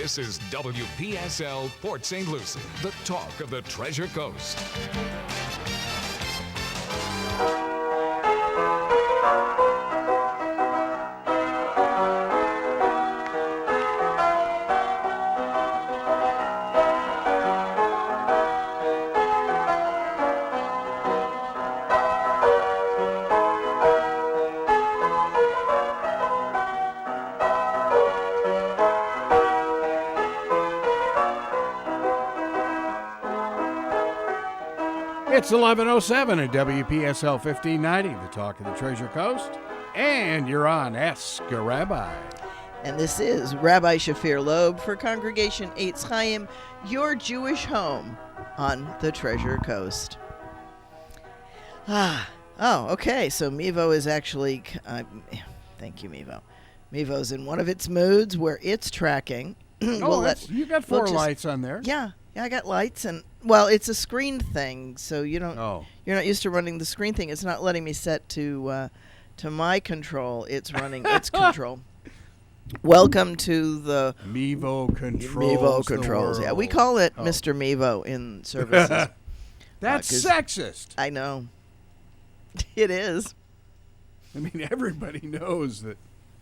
This is WPSL Port St. Lucie, the talk of the Treasure Coast. It's 11:07 at WPSL 1590, the talk of the Treasure Coast, and you're on Ask a Rabbi. And this is Rabbi Shafir Lobb for Congregation Eitz Chayim, your Jewish home on the Treasure Coast. Okay, so Mevo is actually, thank you, Mevo. Mevo's in one of its moods where it's tracking. You got four lights on there. Yeah, I got lights, and well, it's a screen thing, so you don't. Oh. You're not used to running the screen thing. It's not letting me set to my control. It's running its control. Welcome to the Mevo controls. Mevo controls. Yeah, we call it Mr. Mevo in services. That's sexist. I know. It is. I mean, everybody knows that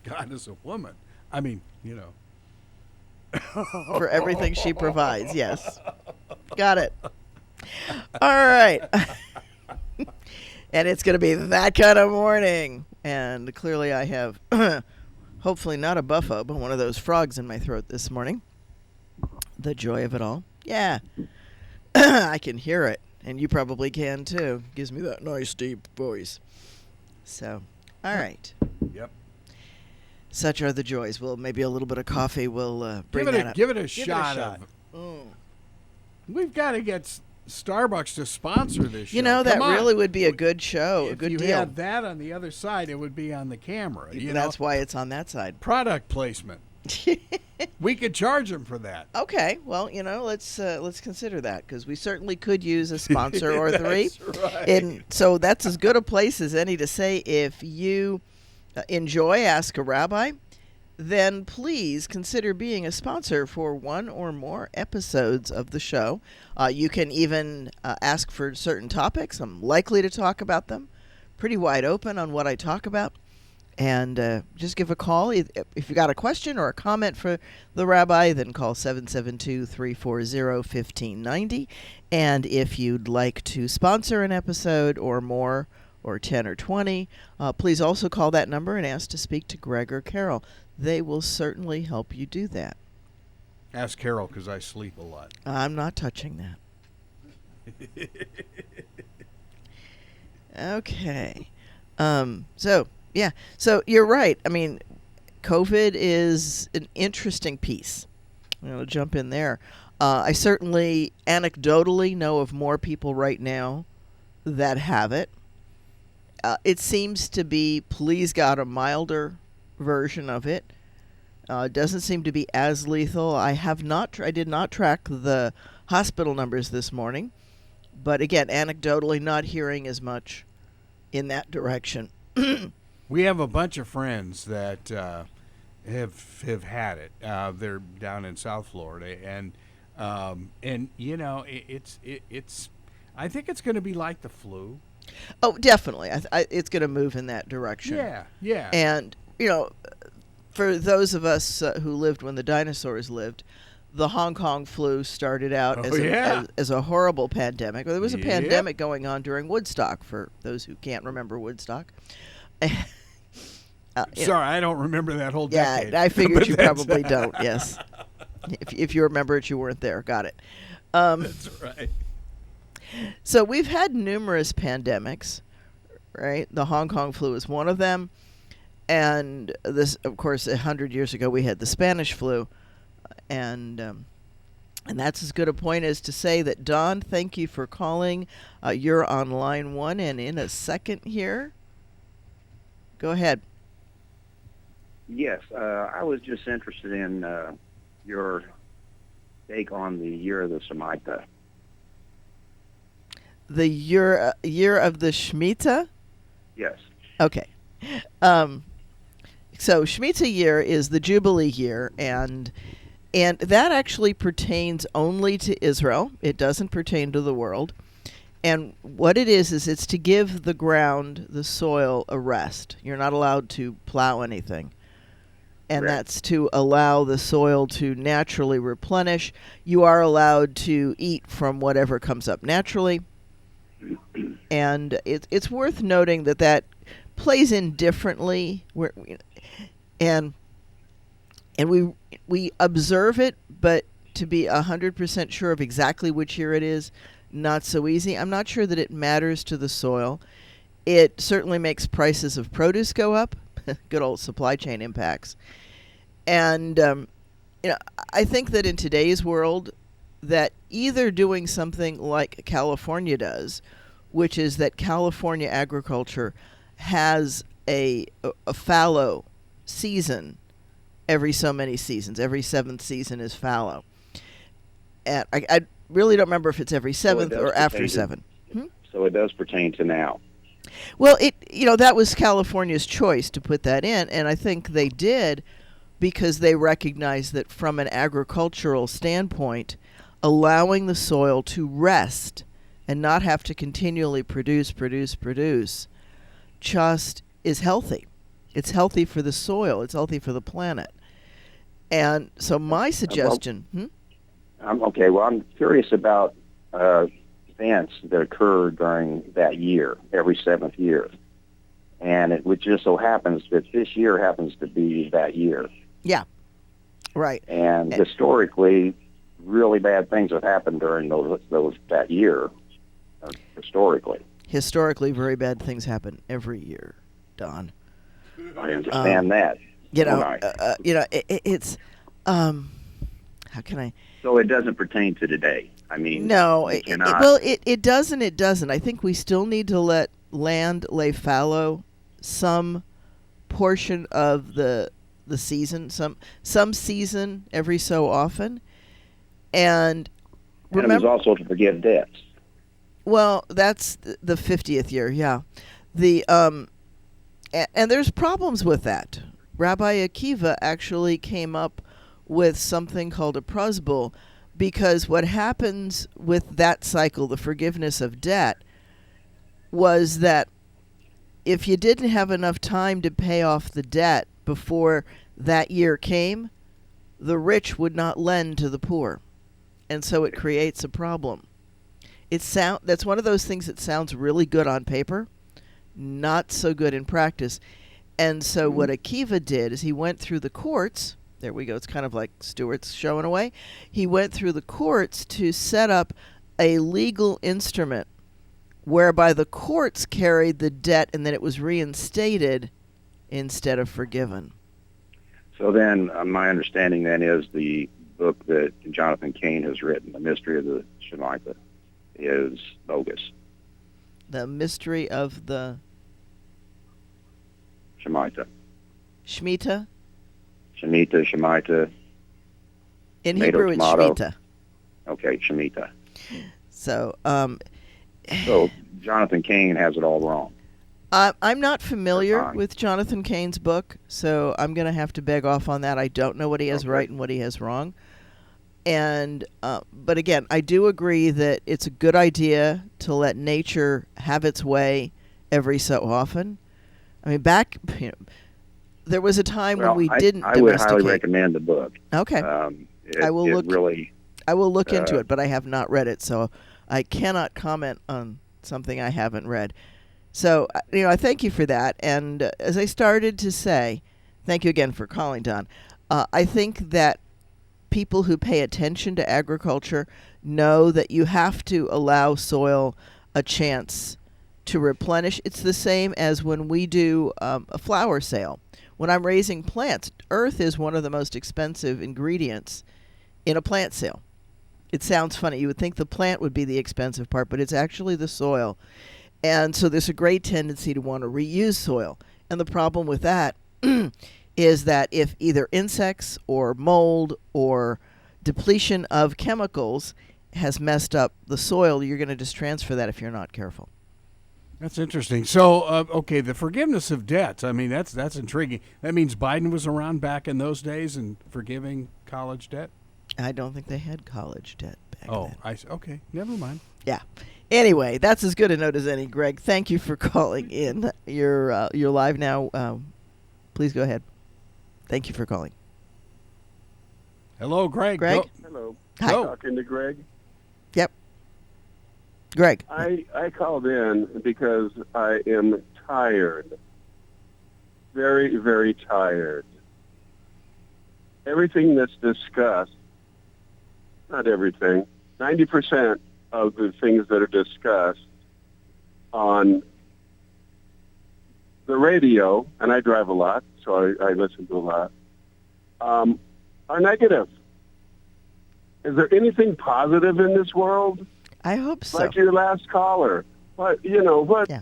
God is a woman. I mean, you know. For everything she provides, yes. Got it. All right. And it's going to be that kind of morning. And clearly I have, hopefully not a buffo, but one of those frogs in my throat this morning. The joy of it all. Yeah. I can hear it. And you probably can too. Gives me that nice deep voice. So, all right. Yep. Such are the joys. Well, maybe a little bit of coffee will bring that up. Give it a shot. We've got to get Starbucks to sponsor this show. You know, that really would be a good show, a good deal. If you had that on the other side, it would be on the camera. That's why it's on that side. Product placement. We could charge them for that. Okay, well, let's consider that, because we certainly could use a sponsor or three. That's right. And so that's as good a place as any to say, if you enjoy Ask a Rabbi, then please consider being a sponsor for one or more episodes of the show. You can even ask for certain topics. I'm likely to talk about them. Pretty wide open on what I talk about. And just give a call. If you got a question or a comment for the rabbi, then call 772-340-1590. And if you'd like to sponsor an episode or more, or 10 or 20, please also call that number and ask to speak to Greg or Carol. They will certainly help you do that. Ask Carol, because I sleep a lot. I'm not touching that. Okay. So you're right. I mean, COVID is an interesting piece. I'm going to jump in there. I certainly anecdotally know of more people right now that have it. It seems to be, please God, a milder version of it. Doesn't seem to be as lethal. I did not track the hospital numbers this morning, but again, anecdotally, not hearing as much in that direction. We have a bunch of friends that have had it. They're down in South Florida, and it's. I think it's going to be like the flu. Oh, definitely. It's going to move in that direction. Yeah. And, for those of us who lived when the dinosaurs lived, the Hong Kong flu started out as a horrible pandemic. Well, there was a pandemic going on during Woodstock, for those who can't remember Woodstock. Sorry, I don't remember that whole decade. Yeah, I figured you probably don't, yes. If you remember it, you weren't there. Got it. That's right. So we've had numerous pandemics, right? The Hong Kong flu is one of them. And this, of course, 100 years ago, we had the Spanish flu. And that's as good a point as to say that, Don, thank you for calling. You're on line one and in a second here. Go ahead. Yes, I was just interested in your take on the year of the Shemitah. The year of the Shemitah? Yes. Okay. So Shemitah year is the Jubilee year, and And that actually pertains only to Israel. It doesn't pertain to the world. And what it is it's to give the ground, the soil, a rest. You're not allowed to plow anything. And Correct. that's to allow the soil to naturally replenish. You are allowed to eat from whatever comes up naturally. And it's worth noting that plays in differently. And we observe it, but to be 100% sure of exactly which year it is, not so easy. I'm not sure that it matters to the soil. It certainly makes prices of produce go up. Good old supply chain impacts. And I think that in today's world, that either doing something like California does, which is that California agriculture has a fallow season every so many seasons. Every seventh season is fallow. And I really don't remember if it's every seventh or after seven. So it does pertain to now. Well, that was California's choice to put that in, and I think they did because they recognized that from an agricultural standpoint, allowing the soil to rest and not have to continually produce just is healthy. It's healthy for the soil. It's healthy for the planet. And so my suggestion... Okay, well, I'm curious about events that occur during that year, every seventh year. And it would just so happens that this year happens to be that year. Yeah, right. And historically, really bad things have happened during that year, historically. Historically, very bad things happen every year, Don. I understand that. It's how can I? So it doesn't pertain to today. I mean, no. it does and it doesn't. I think we still need to let land lay fallow some portion of the season, some season every so often, and remember, it was also to forgive debts. Well, that's the 50th year, yeah. And there's problems with that. Rabbi Akiva actually came up with something called a prozbul, because what happens with that cycle, the forgiveness of debt, was that if you didn't have enough time to pay off the debt before that year came, the rich would not lend to the poor. And so it creates a problem. That's one of those things that sounds really good on paper, not so good in practice. And so what Akiva did is he went through the courts. There we go. It's kind of like Stewart's showing away. He went through the courts to set up a legal instrument whereby the courts carried the debt and then it was reinstated instead of forgiven. So then my understanding then is the book that Jonathan Cain has written, The Mystery of the Shemitah, is bogus. The Mystery of the Shemitah. Shemitah? Shemitah. In Tomato, Hebrew, it's tomato. Shemitah. Okay, Shemitah. So, So Jonathan Cain has it all wrong. I'm not familiar fine. with Jonathan Cain's book, so I'm going to have to beg off on that. I don't know what he has right and what he has wrong. And but again, I do agree that it's a good idea to let nature have its way every so often. I mean, there was a time when we didn't I would domesticate. highly recommend the book. Okay. I will look into it, but I have not read it, so I cannot comment on something I haven't read. So, I thank you for that. And as I started to say, thank you again for calling, Don. I think that people who pay attention to agriculture know that you have to allow soil a chance to replenish. It's the same as when we do a flower sale. When I'm raising plants, earth is one of the most expensive ingredients in a plant sale. It sounds funny. You would think the plant would be the expensive part, but it's actually the soil. And so there's a great tendency to want to reuse soil. And the problem with that is that if either insects or mold or depletion of chemicals has messed up the soil, you're going to just transfer that if you're not careful. That's interesting. So, okay, the forgiveness of debts. I mean, that's intriguing. That means Biden was around back in those days and forgiving college debt? I don't think they had college debt back Oh, then. okay. Never mind. Yeah. Anyway, that's as good a note as any, Greg. Thank you for calling in. You're live now. Please go ahead. Thank you for calling. Hello, Greg. Greg? Go. Hello. Hi. Go. Talking to Greg. Yep. Greg. I called in because I am tired. Very, very tired. Everything that's discussed, not everything, 90% of the things that are discussed on the radio, and I drive a lot, so I listen to a lot, are negative. Is there anything positive in this world? I hope so. Like your last caller. What? Yeah.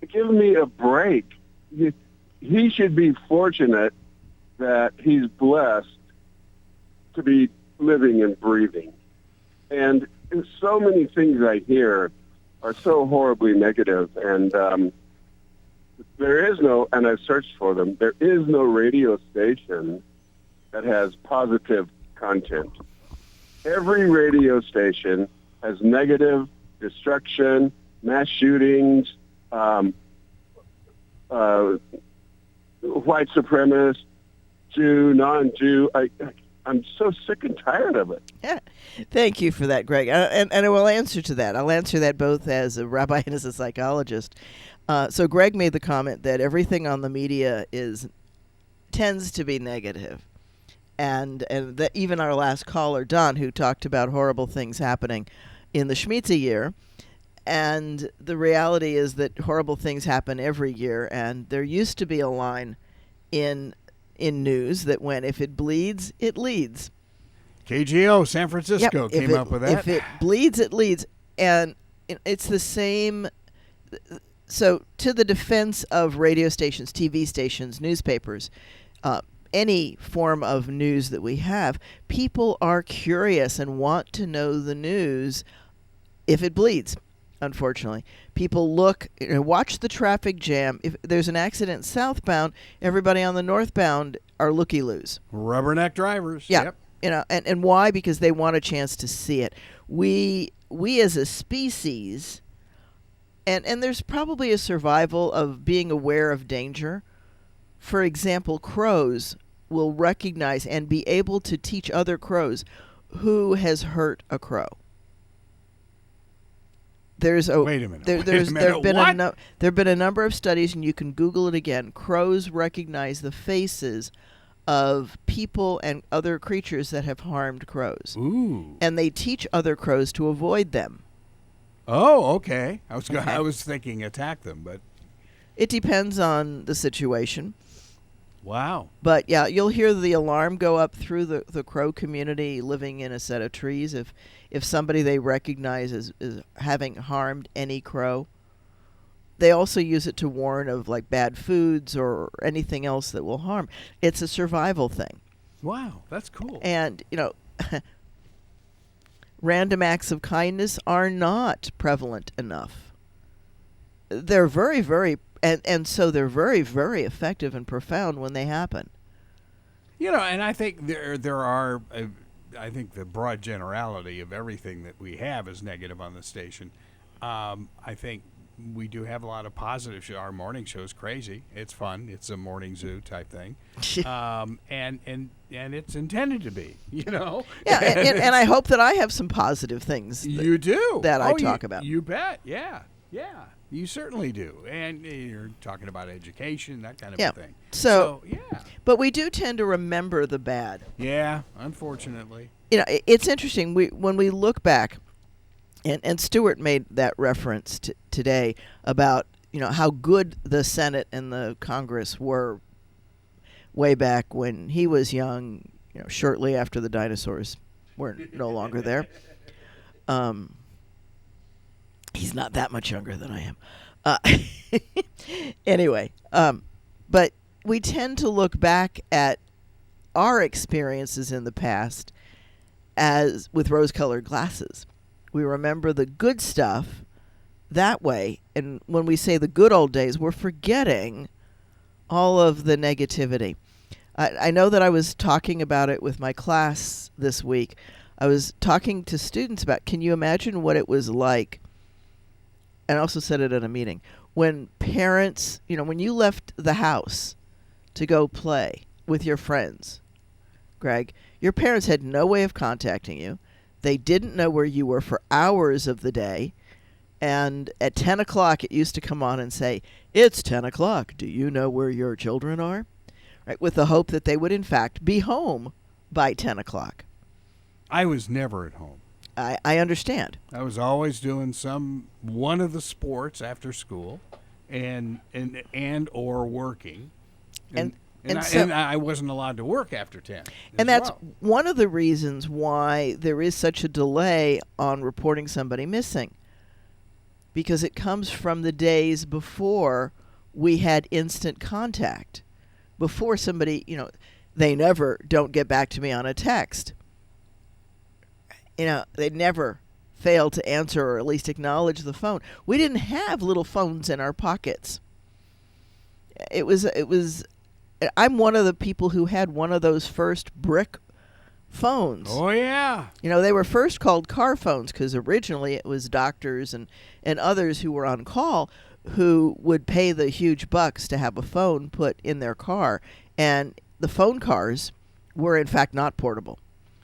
Give me a break. He should be fortunate that he's blessed to be living and breathing. And so many things I hear are so horribly negative, and there is no, and I've searched for them, there is no radio station that has positive content. Every radio station has negative, destruction, mass shootings, white supremacist, Jew, non-Jew. I'm so sick and tired of it. Yeah. Thank you for that, Greg. And I will answer to that. I'll answer that both as a rabbi and as a psychologist. So Greg made the comment that everything on the media tends to be negative. And that even our last caller, Don, who talked about horrible things happening in the Shemitah year, and the reality is that horrible things happen every year, and there used to be a line in news that went, if it bleeds, it leads. KGO, San Francisco, Yep, came up with that. If it bleeds, it leads. And it's the same. So to the defense of radio stations, TV stations, newspapers, any form of news that we have, people are curious and want to know the news if it bleeds. Unfortunately, people look, watch the traffic jam. If there's an accident southbound, everybody on the northbound are looky-loos. Rubberneck drivers. Yeah. Yep. And why? Because they want a chance to see it. We as a species, and there's probably a survival of being aware of danger. For example, crows will recognize and be able to teach other crows who has hurt a crow. Wait a minute. There've been a number of studies, and you can Google it again. Crows recognize the faces of people and other creatures that have harmed crows. Ooh. And they teach other crows to avoid them. Oh, okay. I was thinking attack them, but It depends on the situation. wow. But yeah, you'll hear the alarm go up through the crow community living in a set of trees if somebody they recognize is having harmed any crow. They also use it to warn of like bad foods or anything else that will harm. It's a survival thing. Wow, that's cool. And, random acts of kindness are not prevalent enough. They're very, very, and so they're very, very effective and profound when they happen. And I think there are, I think the broad generality of everything that we have is negative on the station. I think we do have a lot of positive shows. Our morning show's crazy. It's fun. It's a morning zoo type thing. And it's intended to be, Yeah, and I hope that I have some positive things. You do. That I talk about. You bet. Yeah. You certainly do. And you're talking about education, that kind of a thing. So, yeah. But we do tend to remember the bad. Yeah, unfortunately. It's interesting. When we look back, and Stuart made that reference today about, how good the Senate and the Congress were way back when he was young, shortly after the dinosaurs were no longer there. He's not that much younger than I am. Anyway, but we tend to look back at our experiences in the past as with rose-colored glasses. We remember the good stuff that way, and when we say the good old days, we're forgetting all of the negativity. I know that I was talking about it with my class this week. I was talking to students about, can you imagine what it was like, and I also said it at a meeting, when parents, when you left the house to go play with your friends, Greg, your parents had no way of contacting you. They didn't know where you were for hours of the day. And at 10 o'clock, it used to come on and say, "It's 10 o'clock. Do you know where your children are?" Right, with the hope that they would, in fact, be home by 10 o'clock. I was never at home. I understand. I was always doing one of the sports after school, and or working, and I wasn't allowed to work after 10. And that's one of the reasons why there is such a delay on reporting somebody missing, because it comes from the days before we had instant contact, before somebody, they never don't get back to me on a text. They never fail to answer or at least acknowledge the phone. We didn't have little phones in our pockets. It was. I'm one of the people who had one of those first brick phones. Oh, yeah. They were first called car phones because originally it was doctors and others who were on call who would pay the huge bucks to have a phone put in their car. And the phone cars were, in fact, not portable.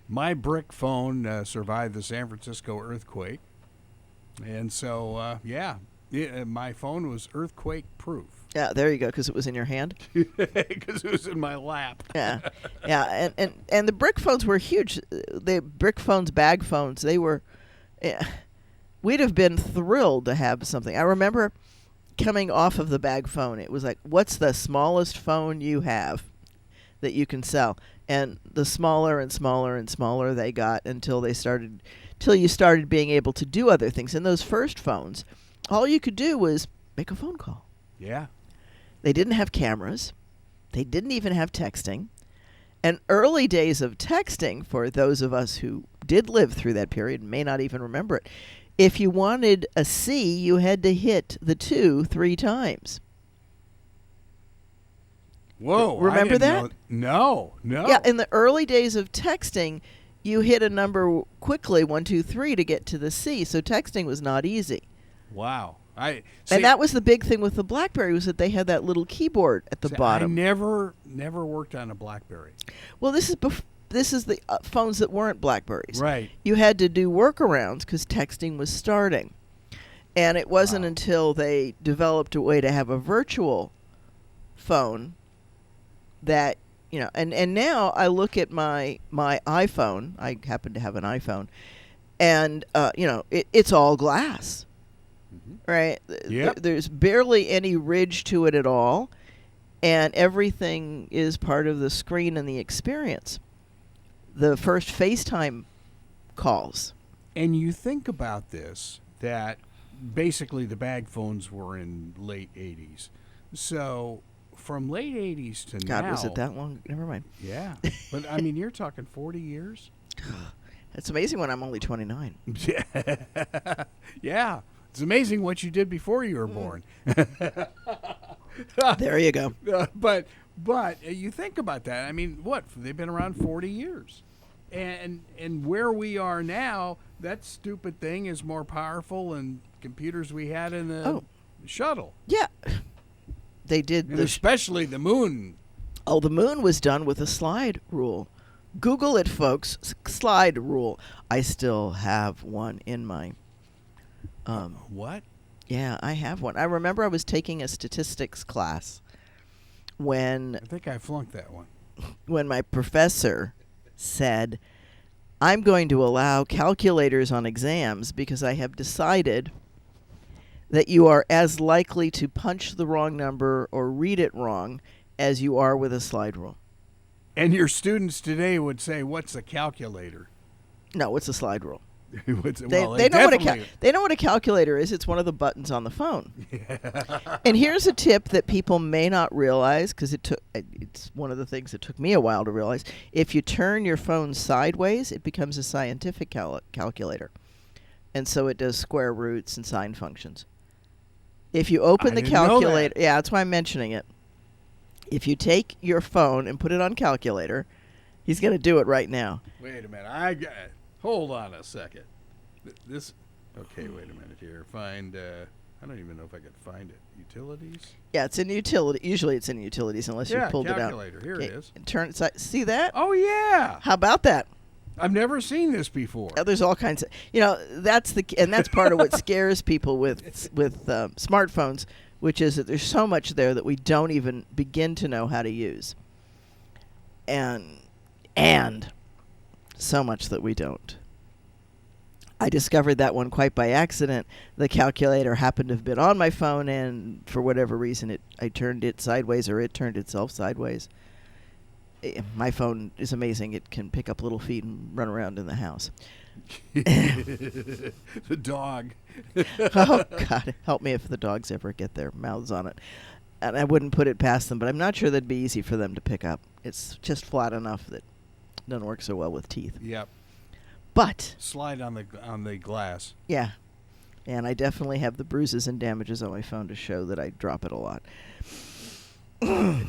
My brick phone survived the San Francisco earthquake. And so, my phone was earthquake-proof. Yeah, there you go, because it was in your hand. Because it was in my lap. Yeah, and the brick phones were huge. The brick phones, bag phones, they were. We'd have been thrilled to have something. I remember coming off of the bag phone. It was like, what's the smallest phone you have that you can sell? And the smaller and smaller and smaller they got until you started being able to do other things. And those first phones, all you could do was make a phone call. Yeah. They didn't have cameras. They didn't even have texting. And early days of texting, for those of us who did live through that period, may not even remember it, if you wanted a C, you had to hit the 2 3 times. Whoa. Remember that? No. Yeah, in the early days of texting, you hit a number quickly, 1 2 3, to get to the C. So texting was not easy. Wow. And that was the big thing with the BlackBerry, was that they had that little keyboard at the bottom. I never worked on a BlackBerry. Well, this is the phones that weren't BlackBerries. Right. You had to do workarounds because texting was starting. And it wasn't until they developed a way to have a virtual phone that, and now I look at my iPhone. I happen to have an iPhone. And, it's all glass. Right? Yep. There's barely any ridge to it at all, and everything is part of the screen and the experience. The first FaceTime calls. And you think about this, that basically the bag phones were in late 80s. So from late 80s to now... God, was it that long? Never mind. Yeah. But, you're talking 40 years? It's amazing when I'm only 29. Yeah. It's amazing what you did before you were born. There you go. But you think about that. They've been around 40 years. And where we are now, that stupid thing is more powerful than computers we had in the shuttle. Yeah. They did. And especially the moon. Oh, the moon was done with a slide rule. Google it, folks. Slide rule. I still have one in my... What? Yeah, I have one. I remember I was taking a statistics class when... I think I flunked that one. When my professor said, I'm going to allow calculators on exams because I have decided that you are as likely to punch the wrong number or read it wrong as you are with a slide rule. And your students today would say, what's a calculator? No, it's a slide rule. They know what a calculator is. It's one of the buttons on the phone. Yeah. And here's a tip that people may not realize, because it's one of the things that took me a while to realize. If you turn your phone sideways, it becomes a scientific calculator. And so it does square roots and sine functions. If you open the calculator... Yeah, that's why I'm mentioning it. If you take your phone and put it on calculator, he's going to do it right now. Wait a minute. Hold on a second. This. Okay, wait a minute here. Find. I don't even know if I could find it. Utilities. Yeah, it's in utility. Usually, it's in utilities unless you pulled calculator. it out. Here it is. Turn it side. See that? Oh yeah. How about that? I've never seen this before. There's all kinds of, that's part of what scares people with smartphones, which is that there's so much there that we don't even begin to know how to use, and so much that we don't. I discovered that one quite by accident. The calculator happened to have been on my phone, and for whatever reason, I turned it sideways, or it turned itself sideways. My phone is amazing. It can pick up little feet and run around in the house. The dog. Oh, God, help me if the dogs ever get their mouths on it. And I wouldn't put it past them, but I'm not sure that'd be easy for them to pick up. It's just flat enough that it doesn't work so well with teeth. Yep. But slide on the glass. Yeah. And I definitely have the bruises and damages on my phone to show that I drop it a lot. Yes.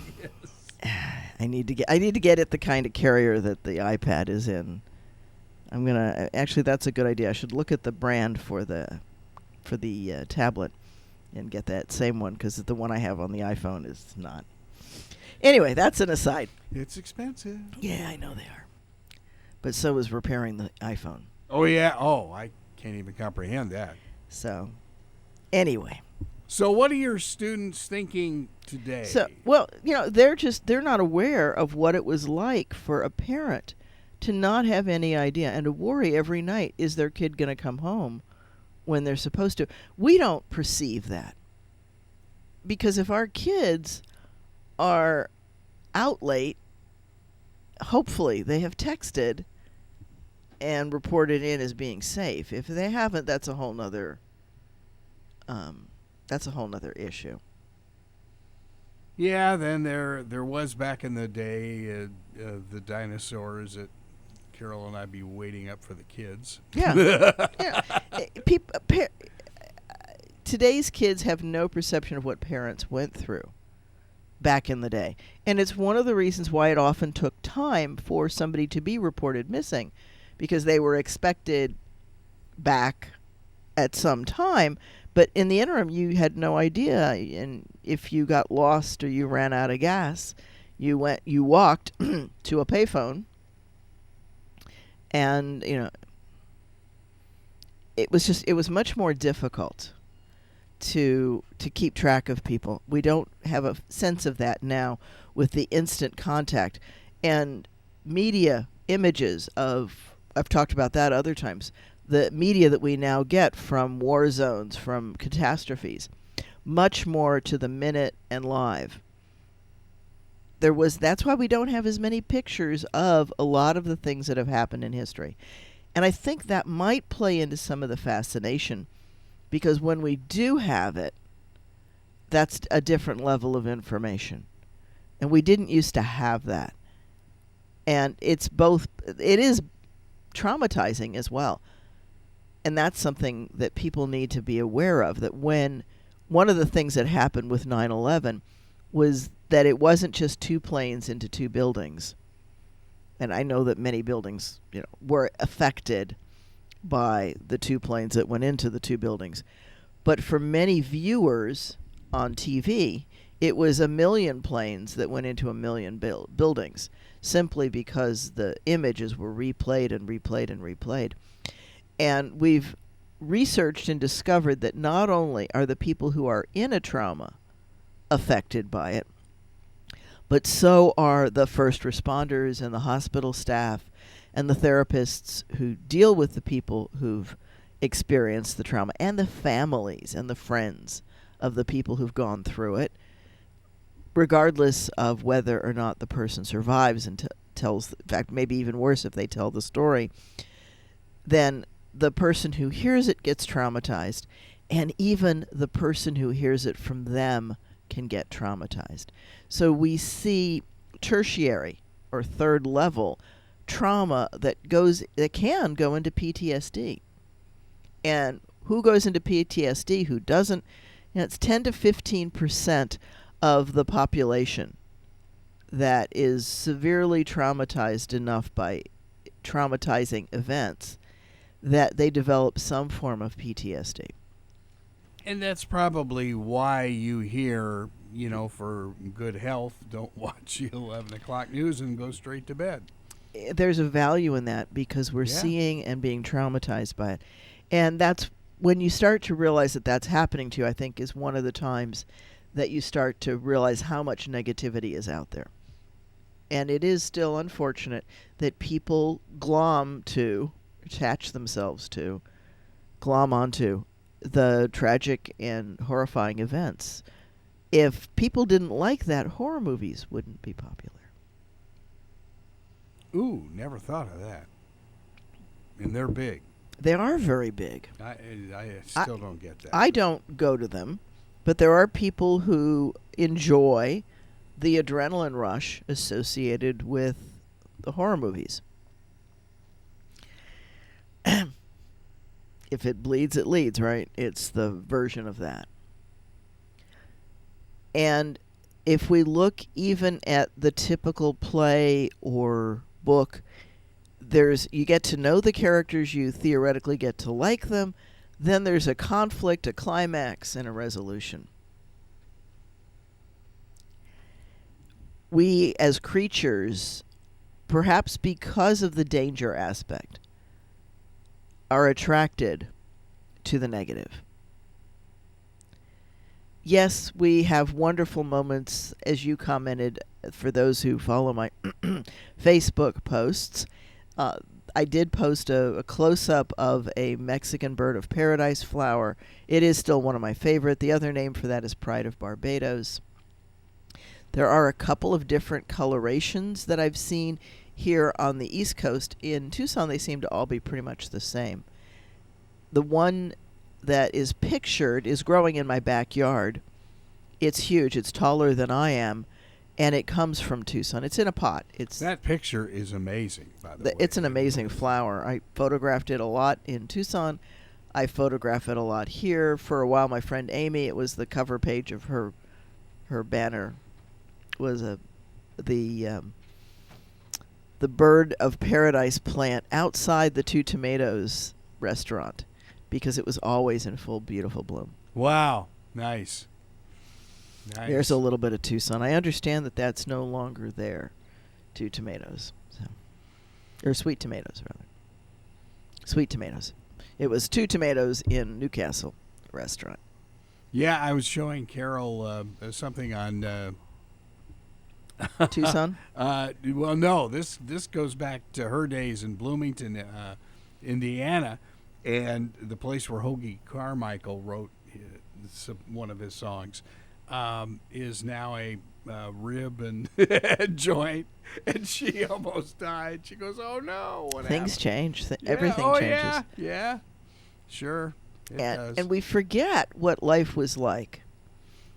I need to get it the kind of carrier that the iPad is in. I'm gonna actually, that's a good idea. I should look at the brand for the tablet and get that same one, because the one I have on the iPhone is not. Anyway, that's an aside. It's expensive. Yeah, I know they are. But so is repairing the iPhone. Oh yeah. Oh, I can't even comprehend that. So, anyway. So what are your students thinking today? So, well, they're not aware of what it was like for a parent to not have any idea and to worry every night, is their kid going to come home when they're supposed to? We don't perceive that. Because if our kids are out late, hopefully they have texted and reported in as being safe. If they haven't, that's a whole nother issue. Yeah, then there was back in the day the dinosaurs that Carol and I'd be waiting up for the kids. Yeah. Today's kids have no perception of what parents went through back in the day. And it's one of the reasons why it often took time for somebody to be reported missing, because they were expected back at some time. But in the interim, you had no idea, and if you got lost or you ran out of gas, you walked to a payphone, and it was much more difficult to keep track of people. We don't have a sense of that now with the instant contact and media images of. I've talked about that other times. The media that we now get from war zones, from catastrophes, much more to the minute and live. That's why we don't have as many pictures of a lot of the things that have happened in history. And I think that might play into some of the fascination, because when we do have it, that's a different level of information. And we didn't used to have that. And it is traumatizing as well. And that's something that people need to be aware of, that when one of the things that happened with 9/11 was that it wasn't just two planes into two buildings. And I know that many buildings, were affected by the two planes that went into the two buildings. But for many viewers on TV, it was 1 million planes that went into 1 million buildings, simply because the images were replayed and replayed and replayed. And we've researched and discovered that not only are the people who are in a trauma affected by it, but so are the first responders and the hospital staff and the therapists who deal with the people who've experienced the trauma, and the families and the friends of the people who've gone through it, regardless of whether or not the person survives and tells, in fact, maybe even worse if they tell the story, then the person who hears it gets traumatized, and even the person who hears it from them can get traumatized. So we see tertiary or third level trauma that can go into PTSD. And who goes into PTSD, who doesn't? It's 10 to 15% of the population that is severely traumatized enough by traumatizing events that they develop some form of PTSD. And that's probably why you hear, for good health, don't watch the 11 o'clock news and go straight to bed. There's a value in that because we're seeing and being traumatized by it. And that's when you start to realize that that's happening to you, I think, is one of the times that you start to realize how much negativity is out there. And it is still unfortunate that people attach themselves to, glom onto the tragic and horrifying events. If people didn't like that, horror movies wouldn't be popular. Ooh, never thought of that. And they're big. They are very big. I still don't get that. I don't go to them, but there are people who enjoy the adrenaline rush associated with the horror movies. If it bleeds, it leads, right? It's the version of that. And if we look even at the typical play or book, you get to know the characters, you theoretically get to like them, then there's a conflict, a climax, and a resolution. We as creatures, perhaps because of the danger aspect, are attracted to the negative. Yes, we have wonderful moments, as you commented, for those who follow my Facebook posts. I did post a close-up of a Mexican bird of paradise flower. It is still one of my favorite. The other name for that is Pride of Barbados. There are a couple of different colorations that I've seen here on the East Coast. In Tucson, they seem to all be pretty much the same. The one that is pictured is growing in my backyard. It's huge. It's taller than I am, and it comes from Tucson. It's in a pot. That picture is amazing, by the way. It's an amazing flower. I photographed it a lot in Tucson. I photograph it a lot here. For a while, my friend Amy, it was the cover page of her banner, was the bird of paradise plant outside the Two Tomatoes restaurant because it was always in full beautiful bloom. Wow. Nice. There's a little bit of Tucson. I understand that that's no longer there. Two Tomatoes. Or Sweet Tomatoes, rather. Sweet Tomatoes. It was Two Tomatoes in Newcastle restaurant. Yeah, I was showing Carol something on... Tucson? Well, no. This goes back to her days in Bloomington, Indiana, and the place where Hoagie Carmichael wrote one of his songs is now a rib and joint, and she almost died. She goes, "Oh no, what Things happened?" change. Yeah, Everything changes. Yeah, sure. It does. And we forget what life was like.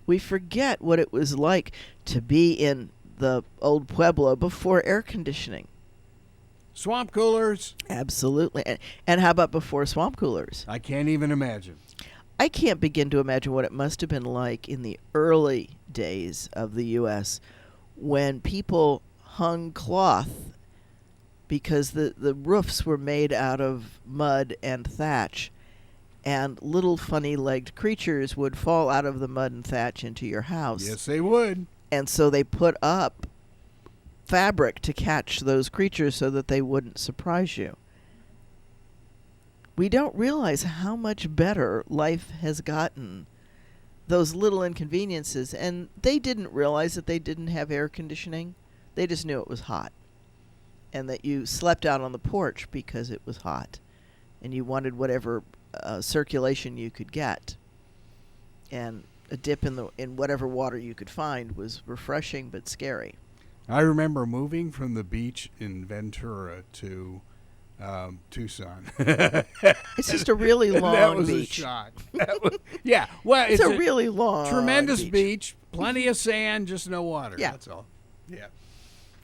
We forget what it was like to be in the old Pueblo before air conditioning. Swamp coolers. Absolutely. And how about before swamp coolers? I can't even imagine. I can't begin to imagine what it must have been like in the early days of the U.S. when people hung cloth because the roofs were made out of mud and thatch, and little funny-legged creatures would fall out of the mud and thatch into your house. Yes, they would. And so they put up fabric to catch those creatures so that they wouldn't surprise you. We don't realize how much better life has gotten. Those little inconveniences. And they didn't realize that they didn't have air conditioning. They just knew it was hot. And that you slept out on the porch because it was hot. And you wanted whatever circulation you could get. And a dip in whatever water you could find was refreshing but scary. I remember moving from the beach in Ventura to Tucson. It's just a really long that was beach. A shock. Yeah, well, It's a really long tremendous beach, plenty of sand, just no water. Yeah. That's all. Yeah.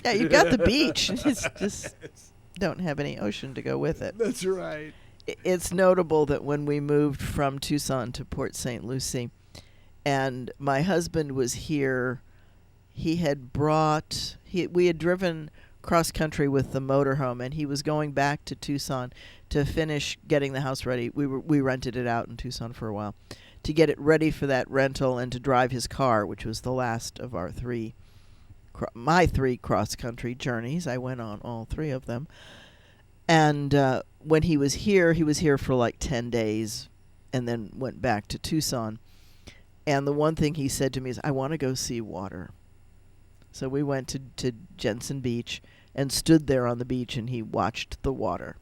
Yeah, you got the beach. It's just don't have any ocean to go with it. That's right. It's notable that when we moved from Tucson to Port St. Lucie, and my husband was here, he had we had driven cross country with the motorhome, and he was going back to Tucson to finish getting the house ready. We rented it out in Tucson for a while to get it ready for that rental and to drive his car, which was the last of our my three cross country journeys. I went on all three of them. And when he was here for like 10 days and then went back to Tucson. And the one thing he said to me is, I want to go see water. So we went to Jensen Beach and stood there on the beach, and he watched the water.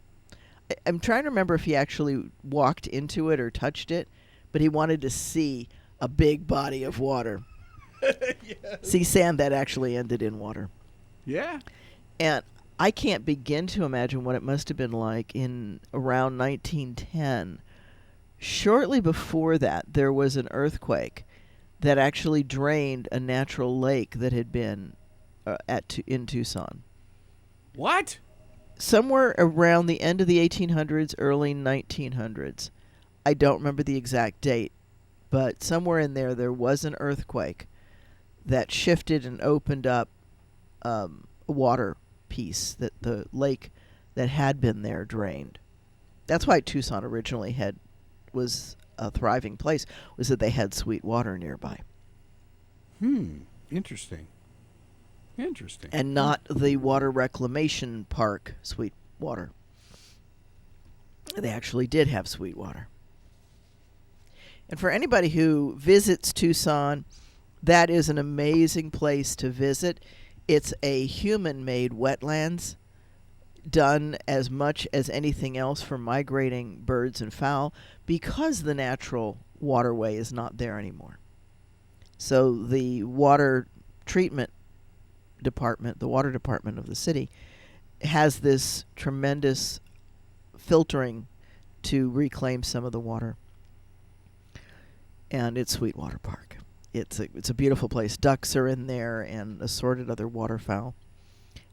I'm trying to remember if he actually walked into it or touched it, but he wanted to see a big body of water. Yes. See sand that actually ended in water. Yeah. And I can't begin to imagine what it must have been like in around 1910. Shortly before that, there was an earthquake that actually drained a natural lake that had been in Tucson. What? Somewhere around the end of the 1800s, early 1900s. I don't remember the exact date, but somewhere in there was an earthquake that shifted and opened up a water piece that the lake that had been there drained. That's why Tucson originally was a thriving place, was that they had sweet water nearby. Interesting. And not the water reclamation park sweet water. They actually did have sweet water. And for anybody who visits Tucson, that is an amazing place to visit. It's a human-made wetlands done as much as anything else for migrating birds and fowl because the natural waterway is not there anymore. So the water treatment department, the water department of the city, has this tremendous filtering to reclaim some of the water. And it's Sweetwater Park. It's a beautiful place. Ducks are in there and assorted other waterfowl.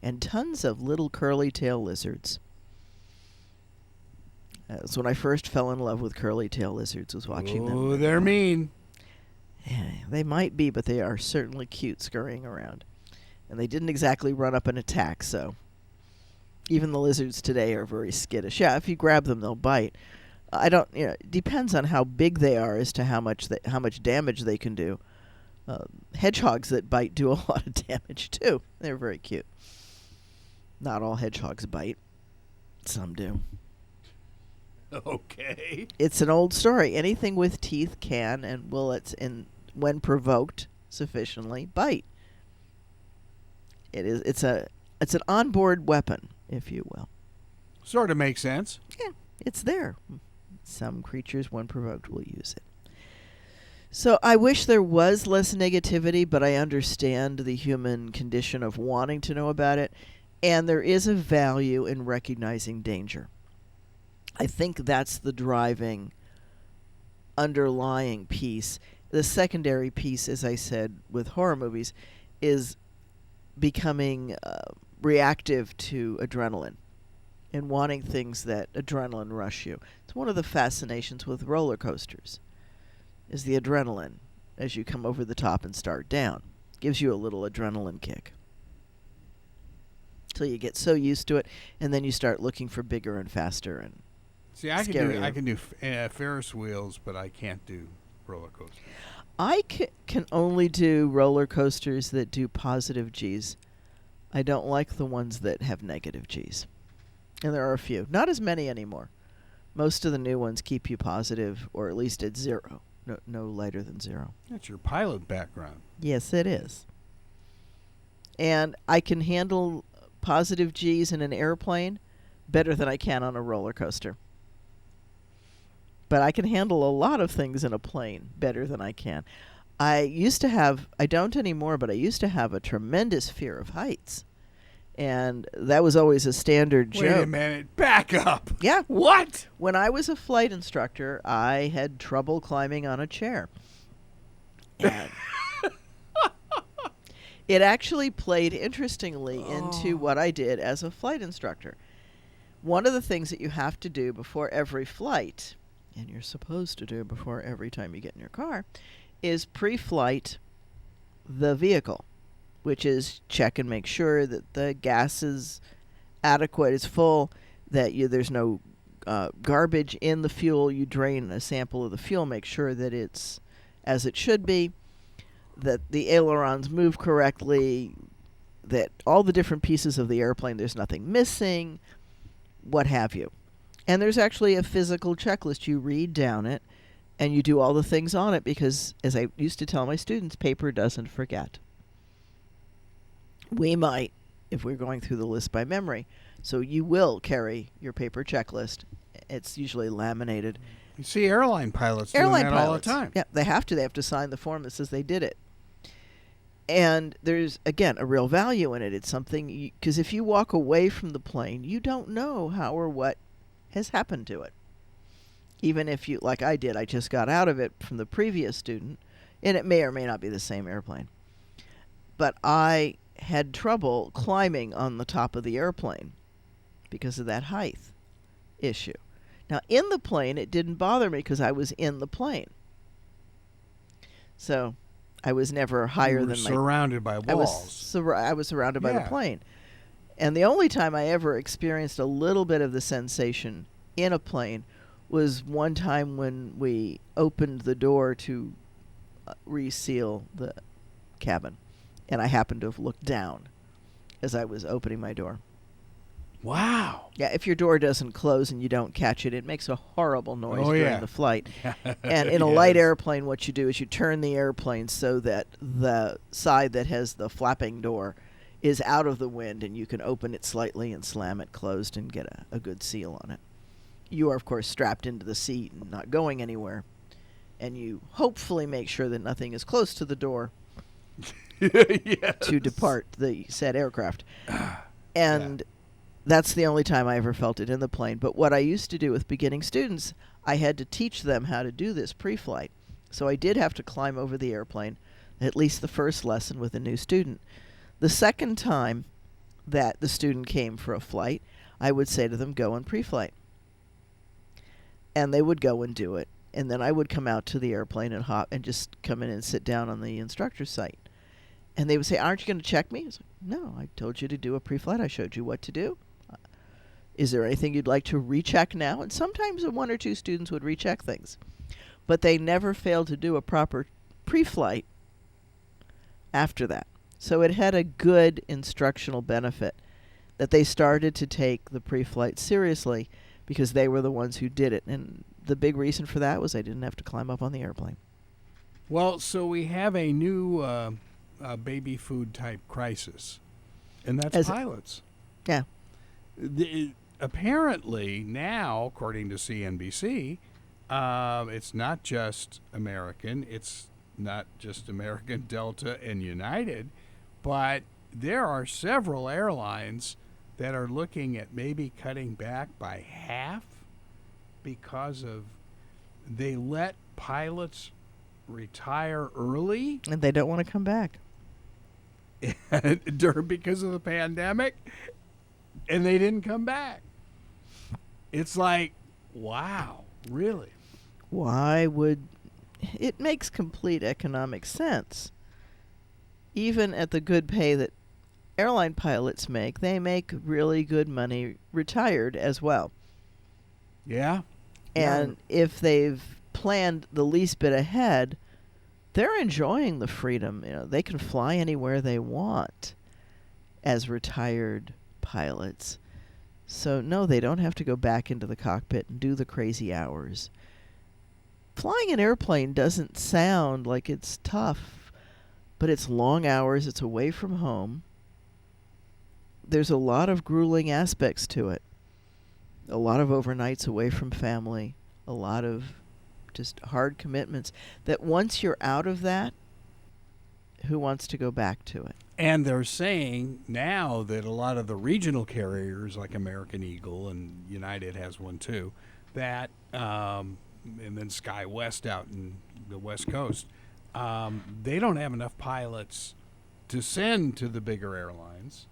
And tons of little curly-tail lizards. That's when I first fell in love with curly-tail lizards, was watching them. Oh, they're mean. Yeah, they might be, but they are certainly cute scurrying around. And they didn't exactly run up and attack, so even the lizards today are very skittish. Yeah, if you grab them, they'll bite. It depends on how big they are as to how much damage they can do. Hedgehogs that bite do a lot of damage, too. They're very cute. Not all hedgehogs bite. Some do. Okay. It's an old story. Anything with teeth can and will, when provoked sufficiently, bite. It's an onboard weapon, if you will. Sort of makes sense. Yeah, it's there. Some creatures, when provoked, will use it. So I wish there was less negativity, but I understand the human condition of wanting to know about it, and there is a value in recognizing danger. I think that's the driving, underlying piece. The secondary piece, as I said, with horror movies, is becoming reactive to adrenaline and wanting things that adrenaline rush you. It's one of the fascinations with roller coasters, is the adrenaline as you come over the top and start down. Gives you a little adrenaline kick. Till you get so used to it, and then you start looking for bigger and faster and See, scarier. I can do Ferris wheels, but I can't do roller coasters. I can only do roller coasters that do positive G's. I don't like the ones that have negative G's. And there are a few. Not as many anymore. Most of the new ones keep you positive, or at least at zero. No lighter than zero. That's your pilot background. Yes, it is. And I can handle positive G's in an airplane better than I can on a roller coaster. But I can handle a lot of things in a plane better than I can. I don't anymore, but I used to have a tremendous fear of heights. And that was always a standard joke. Wait a minute. Back up. Yeah. What? When I was a flight instructor, I had trouble climbing on a chair. And it actually played interestingly into what I did as a flight instructor. One of the things that you have to do before every flight, and you're supposed to do before every time you get in your car, is pre-flight the vehicle. which is check and make sure that the gas is adequate, is full, that there's no garbage in the fuel. You drain a sample of the fuel, make sure that it's as it should be, that the ailerons move correctly, that all the different pieces of the airplane, there's nothing missing, what have you. And there's actually a physical checklist. You read down it, and you do all the things on it because, as I used to tell my students, paper doesn't forget. We might, if we're going through the list by memory. So you will carry your paper checklist. It's usually laminated. You see airline pilots doing that all the time. Yeah, they have to. They have to sign the form that says they did it. And there's, again, a real value in it. It's something, because if you walk away from the plane, you don't know how or what has happened to it. Even if you, like I did, I just got out of it from the previous student, and it may or may not be the same airplane. But I had trouble climbing on the top of the airplane because of that height issue. Now, in the plane, it didn't bother me because I was in the plane. So I was never higher than surrounded by walls. I was surrounded by the plane. And the only time I ever experienced a little bit of the sensation in a plane was one time when we opened the door to reseal the cabin. And I happened to have looked down as I was opening my door. Wow. Yeah, if your door doesn't close and you don't catch it, it makes a horrible noise during the flight. And in a light airplane, what you do is you turn the airplane so that the side that has the flapping door is out of the wind, and you can open it slightly and slam it closed and get a good seal on it. You are, of course, strapped into the seat and not going anywhere. And you hopefully make sure that nothing is close to the door to depart the said aircraft. And that's the only time I ever felt it in the plane. But what I used to do with beginning students, I had to teach them how to do this pre-flight. So I did have to climb over the airplane, at least the first lesson with a new student. The second time that the student came for a flight, I would say to them, go in pre-flight. And they would go and do it. And then I would come out to the airplane and hop and just come in and sit down on the instructor's site. And they would say, aren't you going to check me? I was like, no, I told you to do a pre-flight. I showed you what to do. Is there anything you'd like to recheck now? And sometimes one or two students would recheck things. But they never failed to do a proper pre-flight after that. So it had a good instructional benefit that they started to take the pre-flight seriously because they were the ones who did it. And the big reason for that was I didn't have to climb up on the airplane. Well, so we have a new baby food type crisis, and that's pilots. Yeah. Apparently now, according to CNBC, it's not just American. It's not just American, Delta, and United, but there are several airlines that are looking at maybe cutting back by half because of they let pilots retire early. And they don't want to come back. Because of the pandemic, and they didn't come back. It's like, wow, really? Why would... It makes complete economic sense. Even at the good pay that airline pilots make, they make really good money retired as well. Yeah. And if they've planned the least bit ahead, they're enjoying the freedom. You know, they can fly anywhere they want as retired pilots. So no, they don't have to go back into the cockpit and do the crazy hours. Flying an airplane doesn't sound like it's tough, but it's long hours. It's away from home. There's a lot of grueling aspects to it. A lot of overnights away from family. A lot of just hard commitments that once you're out of that, who wants to go back to it? And they're saying now that a lot of the regional carriers like American Eagle and United has one too, that and then SkyWest out in the West Coast, they don't have enough pilots to send to the bigger airlines.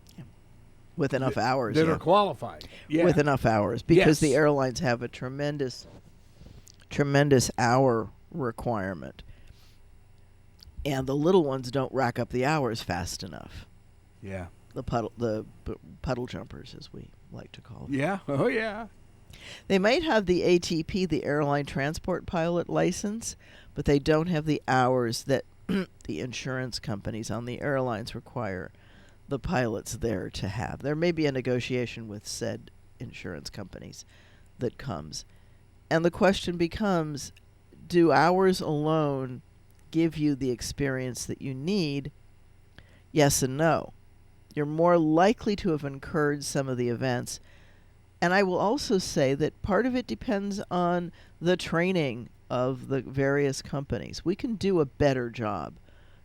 With enough hours. That are qualified. Yeah. With enough hours. Because the airlines have a tremendous hour requirement. and the little ones don't rack up the hours fast enough. Yeah. The puddle jumpers, as we like to call them. Yeah. Oh, yeah. They might have the ATP, the airline transport pilot license, but they don't have the hours that the insurance companies on the airlines require the pilots there to have. There may be a negotiation with said insurance companies that comes. And the question becomes, do hours alone give you the experience that you need? Yes and no. You're more likely to have incurred some of the events. And I will also say that part of it depends on the training of the various companies. We can do a better job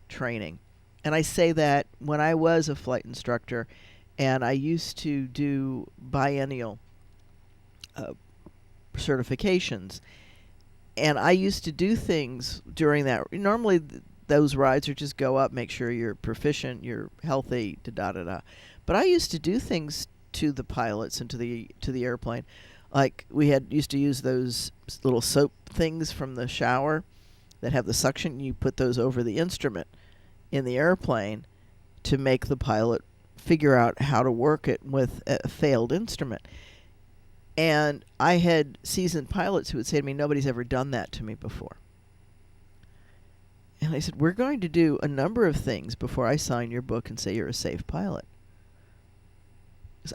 training. And I say that when I was a flight instructor and I used to do biennial certifications. And I used to do things during that. Normally, those rides are just go up, make sure you're proficient, you're healthy, da-da-da-da. But I used to do things to the pilots and to the airplane. Like we used to use those little soap things from the shower that have the suction. You put those over the instrument in the airplane to make the pilot figure out how to work it with a failed instrument. And I had seasoned pilots who would say to me, nobody's ever done that to me before. And I said, we're going to do a number of things before I sign your book and say you're a safe pilot.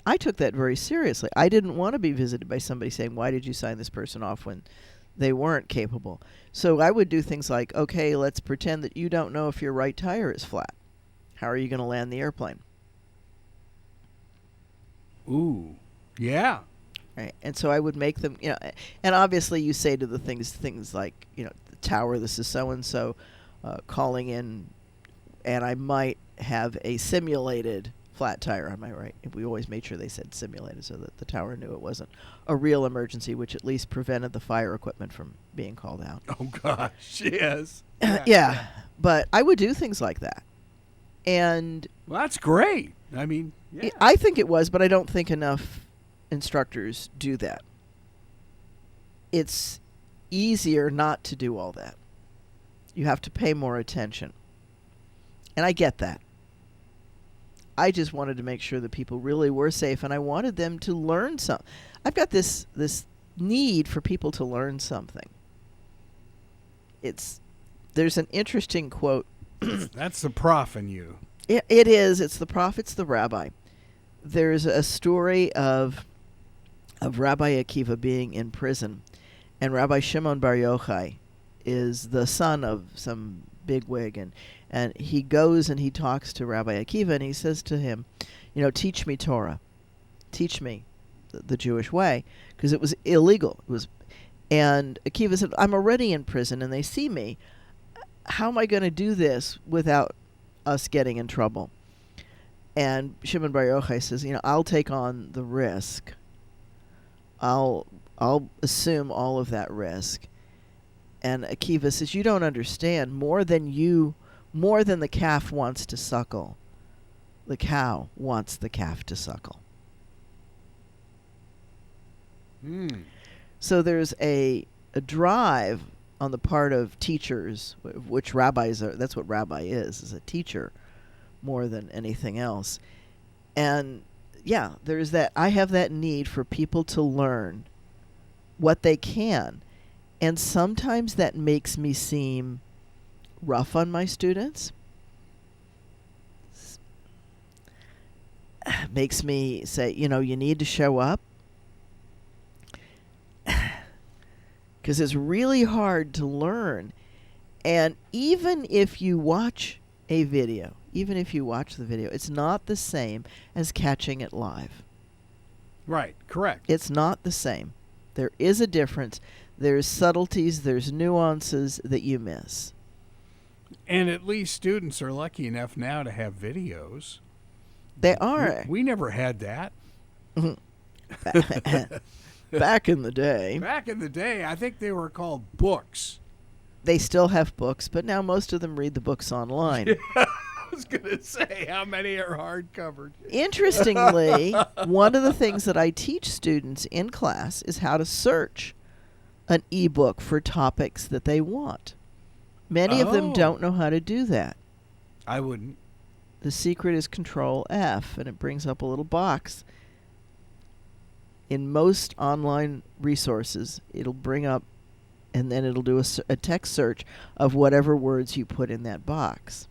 I took that very seriously. I didn't want to be visited by somebody saying, why did you sign this person off when they weren't capable? So I would do things like, okay, let's pretend that you don't know if your right tire is flat. How are you going to land the airplane? Ooh, yeah. Right. And so I would make them, and obviously you say to the things like, the tower, this is so-and-so calling in, and I might have a simulated flat tire on my right. We always made sure they said simulated so that the tower knew it wasn't a real emergency, which at least prevented the fire equipment from being called out. Oh, gosh, yes. Yeah, but I would do things like that. And well, that's great. I mean, yeah. I think it was, but I don't think enough instructors do that. It's easier not to do all that. You have to pay more attention. And I get that. I just wanted to make sure that people really were safe, and I wanted them to learn something. I've got this need for people to learn something. There's an interesting quote. That's the prof in you. It is. It's the prof. It's the rabbi. There's a story of Rabbi Akiva being in prison, and Rabbi Shimon Bar Yochai is the son of some bigwig, and he goes and he talks to Rabbi Akiva, and he says to him, teach me Torah, teach me the Jewish way, because it was illegal. And Akiva said, I'm already in prison, and they see me. How am I going to do this without us getting in trouble? And Shimon Bar Yochai says, I'll take on the risk. I'll assume all of that risk. And Akiva says, you don't understand. More than the calf wants to suckle, the cow wants the calf to suckle. So there's a drive on the part of teachers, which rabbis are. That's what rabbi is a teacher more than anything else. And yeah, there's that. I have that need for people to learn what they can. And sometimes that makes me seem rough on my students. Makes me say, you need to show up. Because it's really hard to learn. And even if you watch a video, even if you watch the video, it's not the same as catching it live. Right, correct. It's not the same. There is a difference. There's subtleties, there's nuances that you miss. And at least students are lucky enough now to have videos. They are. We never had that. Back in the day. Back in the day, I think they were called books. They still have books, but now most of them read the books online. I was going to say, how many are hardcover? Interestingly, one of the things that I teach students in class is how to search an ebook for topics that they want. Many of them Oh. don't know how to do that. I wouldn't. The secret is Control F, and it brings up a little box. In most online resources, it'll bring up, and then it'll do a text search of whatever words you put in that box.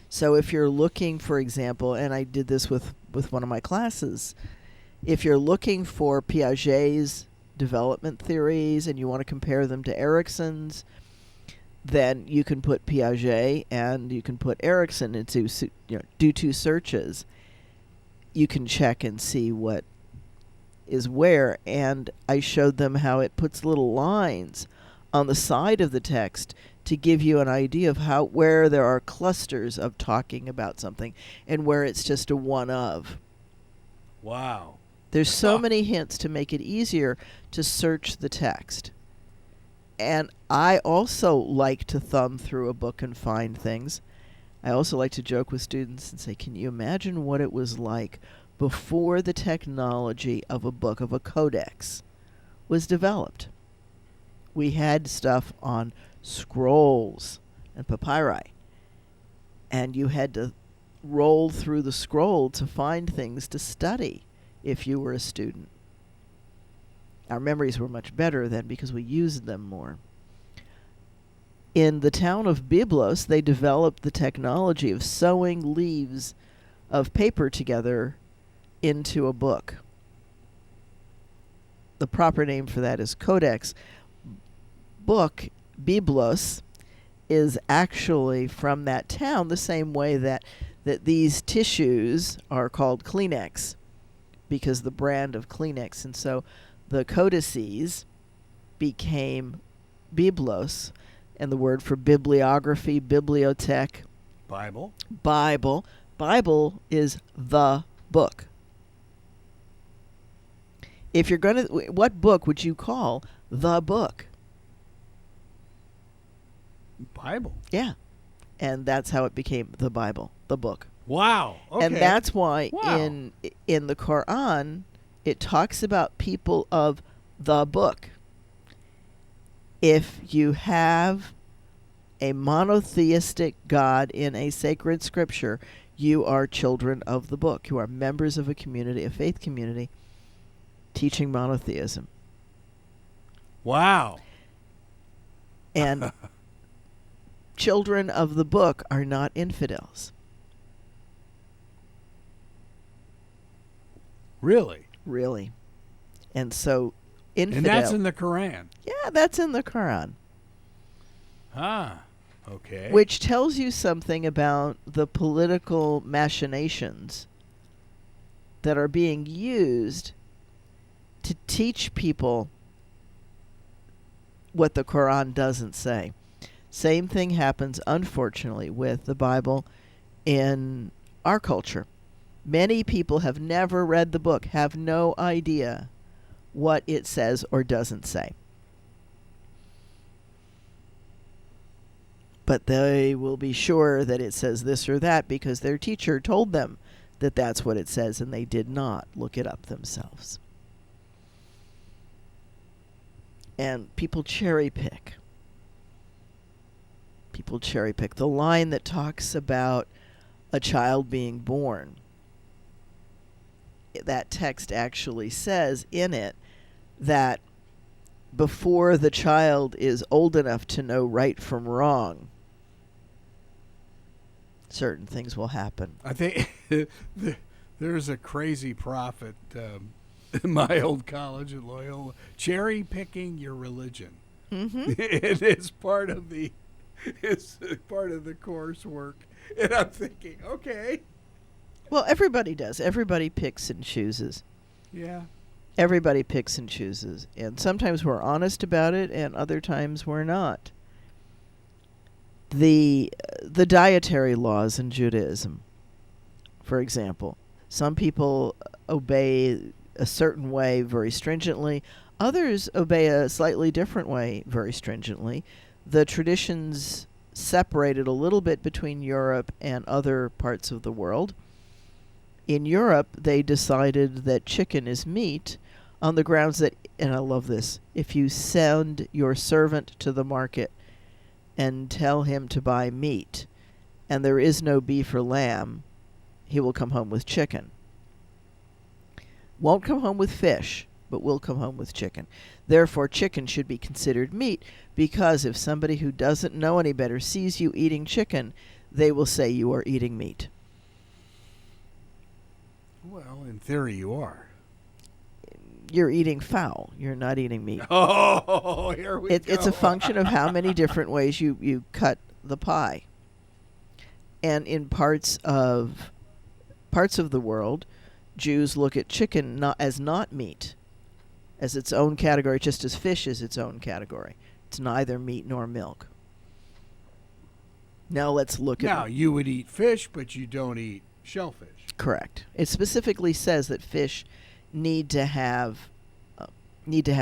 So if you're looking, for example, and I did this with one of my classes, if you're looking for Piaget's development theories and you want to compare them to Erikson's, then you can put Piaget and you can put Erikson into, do two searches. You can check and see what is where, and I showed them how it puts little lines on the side of the text to give you an idea of where there are clusters of talking about something and where it's just a one of. Wow. There's so many hints to make it easier to search the text. And I also like to thumb through a book and find things. I also like to joke with students and say, can you imagine what it was like before the technology of a book, of a codex, was developed? We had stuff on scrolls and papyri, and you had to roll through the scroll to find things to study if you were a student. Our memories were much better then because we used them more. In the town of Byblos, they developed the technology of sewing leaves of paper together into a book. The proper name for that is codex. Book, Byblos, is actually from that town, the same way that these tissues are called Kleenex, because the brand of Kleenex. And so the codices became Byblos, and the word for bibliography, bibliothèque, Bible. Bible is the book. If you're going to, what book would you call the book? Bible. Yeah. And that's how it became the Bible, the book. Wow. Okay. And that's why Wow. in the Quran, it talks about people of the book. If you have a monotheistic God in a sacred scripture, you are children of the book. You are members of a community, a faith community, teaching monotheism. Wow. And children of the book are not infidels. Really? Really. And so infidel. And that's in the Quran. Yeah, that's in the Quran. Ah. Okay. Which tells you something about the political machinations that are being used to teach people what the Quran doesn't say. Same thing happens, unfortunately, with the Bible in our culture. Many people have never read the book, have no idea what it says or doesn't say. But they will be sure that it says this or that because their teacher told them that that's what it says, and they did not look it up themselves. And people cherry pick. People cherry pick. The line that talks about a child being born, that text actually says in it that before the child is old enough to know right from wrong, certain things will happen. I think there's a crazy prophet in my old college at Loyola, cherry picking your religion. Mm-hmm. It is part of the coursework, and I'm thinking, okay, Well, everybody does. Everybody picks and chooses. yeah, Everybody picks and chooses. And sometimes we're honest about it, and other times we're not. The dietary laws in Judaism, for example, some people obey a certain way very stringently. Others obey a slightly different way very stringently. The traditions separated a little bit between Europe and other parts of the world. In Europe, they decided that chicken is meat on the grounds that, and I love this, if you send your servant to the market and tell him to buy meat, and there is no beef or lamb, he will come home with chicken. Won't come home with fish, but will come home with chicken. Therefore, chicken should be considered meat, because if somebody who doesn't know any better sees you eating chicken, they will say you are eating meat. Well, in theory, you are. You're eating fowl. You're not eating meat. Oh, here we go. It's a function of how many different ways you cut the pie. And in parts of the world, Jews look at chicken as not meat, as its own category, just as fish is its own category. It's neither meat nor milk. Now let's look at... Now, you would eat fish, but you don't eat shellfish. Correct. It specifically says that fish need to have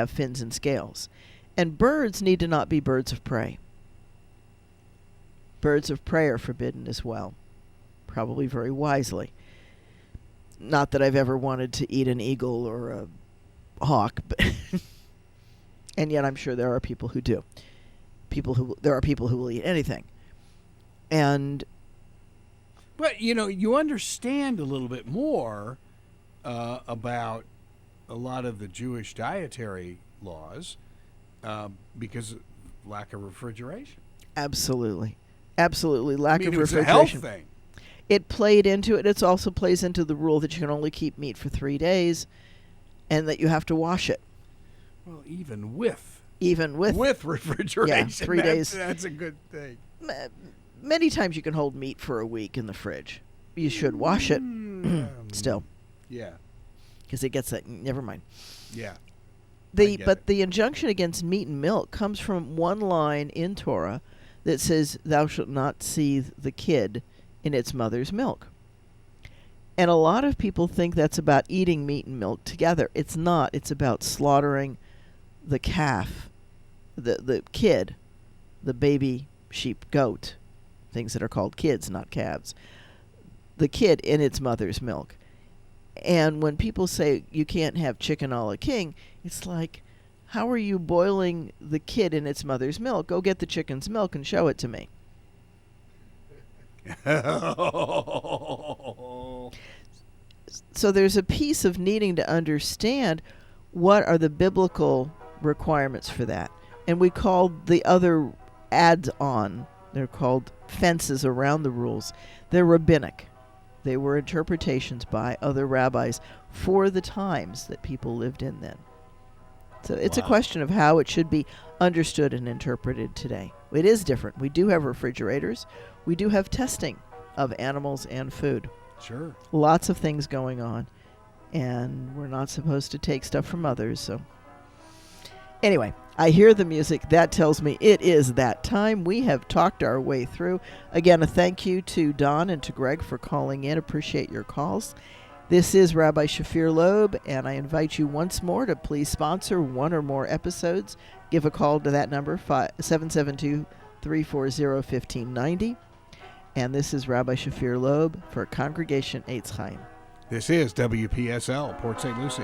fins and scales, and birds need to not be birds of prey. Birds of prey are forbidden as well, probably very wisely. Not that I've ever wanted to eat an eagle or a hawk, but and yet I'm sure there are people who do. There are people who will eat anything, But, you understand a little bit more about a lot of the Jewish dietary laws because of lack of refrigeration. Absolutely. Lack of refrigeration. It's a health thing. It played into it. It also plays into the rule that you can only keep meat for 3 days and that you have to wash it. Well, even with refrigeration, 3 days. That's a good thing. Many times you can hold meat for a week in the fridge. You should wash it still. Yeah. Because it gets that. Never mind. Yeah. The injunction against meat and milk comes from one line in Torah that says, "Thou shalt not seethe the kid in its mother's milk." And a lot of people think that's about eating meat and milk together. It's not. It's about slaughtering the calf, the kid, the baby sheep, goat, things that are called kids, not calves. The kid in its mother's milk. And when people say you can't have chicken a la king, it's like, how are you boiling the kid in its mother's milk? Go get the chicken's milk and show it to me. So there's a piece of needing to understand what are the biblical requirements for that. And we called the other adds-on, they're called fences around the rules. They're rabbinic. They were interpretations by other rabbis for the times that people lived in then. So it's a question of how it should be understood and interpreted today. It is different. We do have refrigerators. We do have testing of animals and food. Sure. Lots of things going on. And we're not supposed to take stuff from others. So anyway, I hear the music. That tells me it is that time. We have talked our way through. Again, a thank you to Don and to Greg for calling in. Appreciate your calls. This is Rabbi Shafir Lobb, and I invite you once more to please sponsor one or more episodes. Give a call to that number, 772-340-1590. And this is Rabbi Shafir Lobb for Congregation Eitz Chayim. This is WPSL, Port St. Lucie.